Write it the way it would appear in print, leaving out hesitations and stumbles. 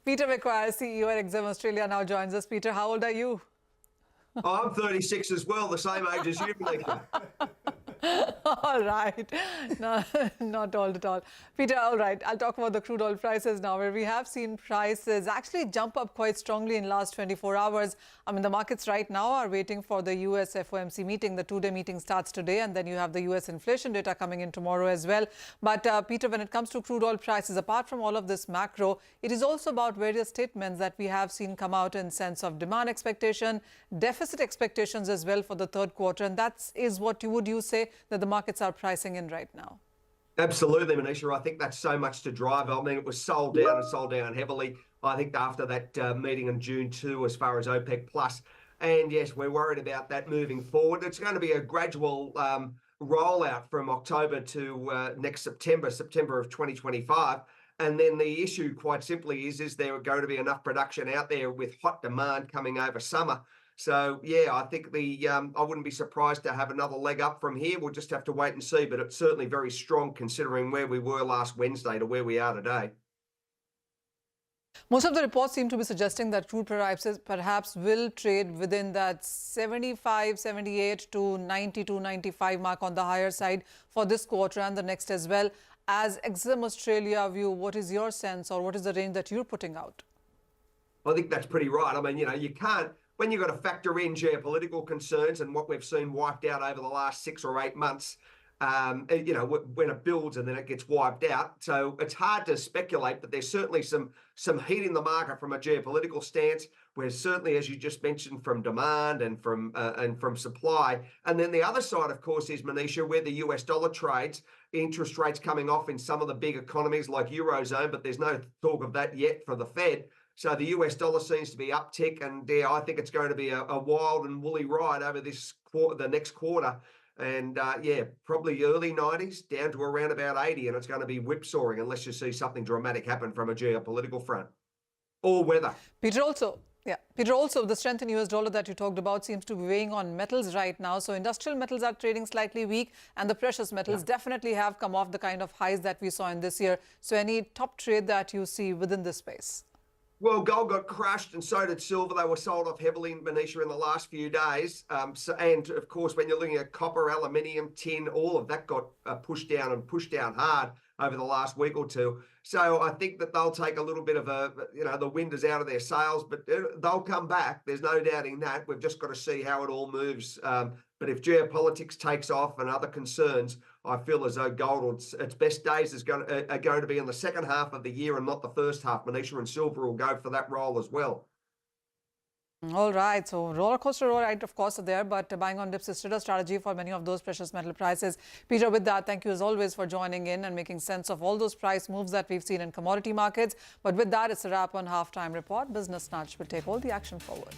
Peter McGuire, CEO at Exim Australia, now joins us. Peter, how old are you? Oh, I'm 36 as well, the same age as you, Manisha. All right. No, not old at all. Peter, all right. I'll talk about the crude oil prices now, where we have seen prices actually jump up quite strongly in last 24 hours. I mean, the markets right now are waiting for the US FOMC meeting. The two-day meeting starts today, and then you have the US inflation data coming in tomorrow as well. But Peter, when it comes to crude oil prices, apart from all of this macro, it is also about various statements that we have seen come out in sense of demand expectation, deficit expectations as well for the third quarter. And that is what would you say that the markets are pricing in right now? Absolutely, Manisha. I think that's so much to drive. I mean, it was sold down and sold down heavily, I think, after that meeting in June too, as far as OPEC plus. And yes, we're worried about that moving forward. It's going to be a gradual rollout from October to next September of 2025. And then the issue, quite simply, is there going to be enough production out there with hot demand coming over summer? So, yeah, I think I wouldn't be surprised to have another leg up from here. We'll just have to wait and see, but it's certainly very strong considering where we were last Wednesday to where we are today. Most of the reports seem to be suggesting that crude prices perhaps will trade within that 75, 78 to 90 to 95 mark on the higher side for this quarter and the next as well. As Exim Australia view, what is your sense, or what is the range that you're putting out? I think that's pretty right. I mean, you can't, when you've got to factor in geopolitical concerns and what we've seen wiped out over the last 6 or 8 months, when it builds and then it gets wiped out. So it's hard to speculate, but there's certainly some heat in the market from a geopolitical stance, where certainly, as you just mentioned, from demand and from supply. And then the other side, of course, is, Manisha, where the US dollar trades, interest rates coming off in some of the big economies like Eurozone, but there's no talk of that yet for the Fed. So the US dollar seems to be uptick, and I think it's going to be a wild and woolly ride over the next quarter. And probably early 90s down to around about 80, and it's going to be whipsawing unless you see something dramatic happen from a geopolitical front or weather. Peter, also, the strength in US dollar that you talked about seems to be weighing on metals right now. So industrial metals are trading slightly weak, and the precious metals definitely have come off the kind of highs that we saw in this year. So any top trade that you see within this space? Well, gold got crushed and so did silver. They were sold off heavily in Manisha in the last few days. And of course, when you're looking at copper, aluminium, tin, all of that got pushed down hard over the last week or two. So I think that they'll take a little bit of the wind is out of their sails, but they'll come back. There's no doubting that. We've just got to see how it all moves. But if geopolitics takes off and other concerns, I feel as though gold, its best days are going to be in the second half of the year and not the first half. Manisha, and silver will go for that role as well. All right. So roller coaster ride, of course, there, but buying on dips is still a strategy for many of those precious metal prices. Peter, with that, thank you as always for joining in and making sense of all those price moves that we've seen in commodity markets. But with that, it's a wrap on Halftime Report. Business Nudge will take all the action forward.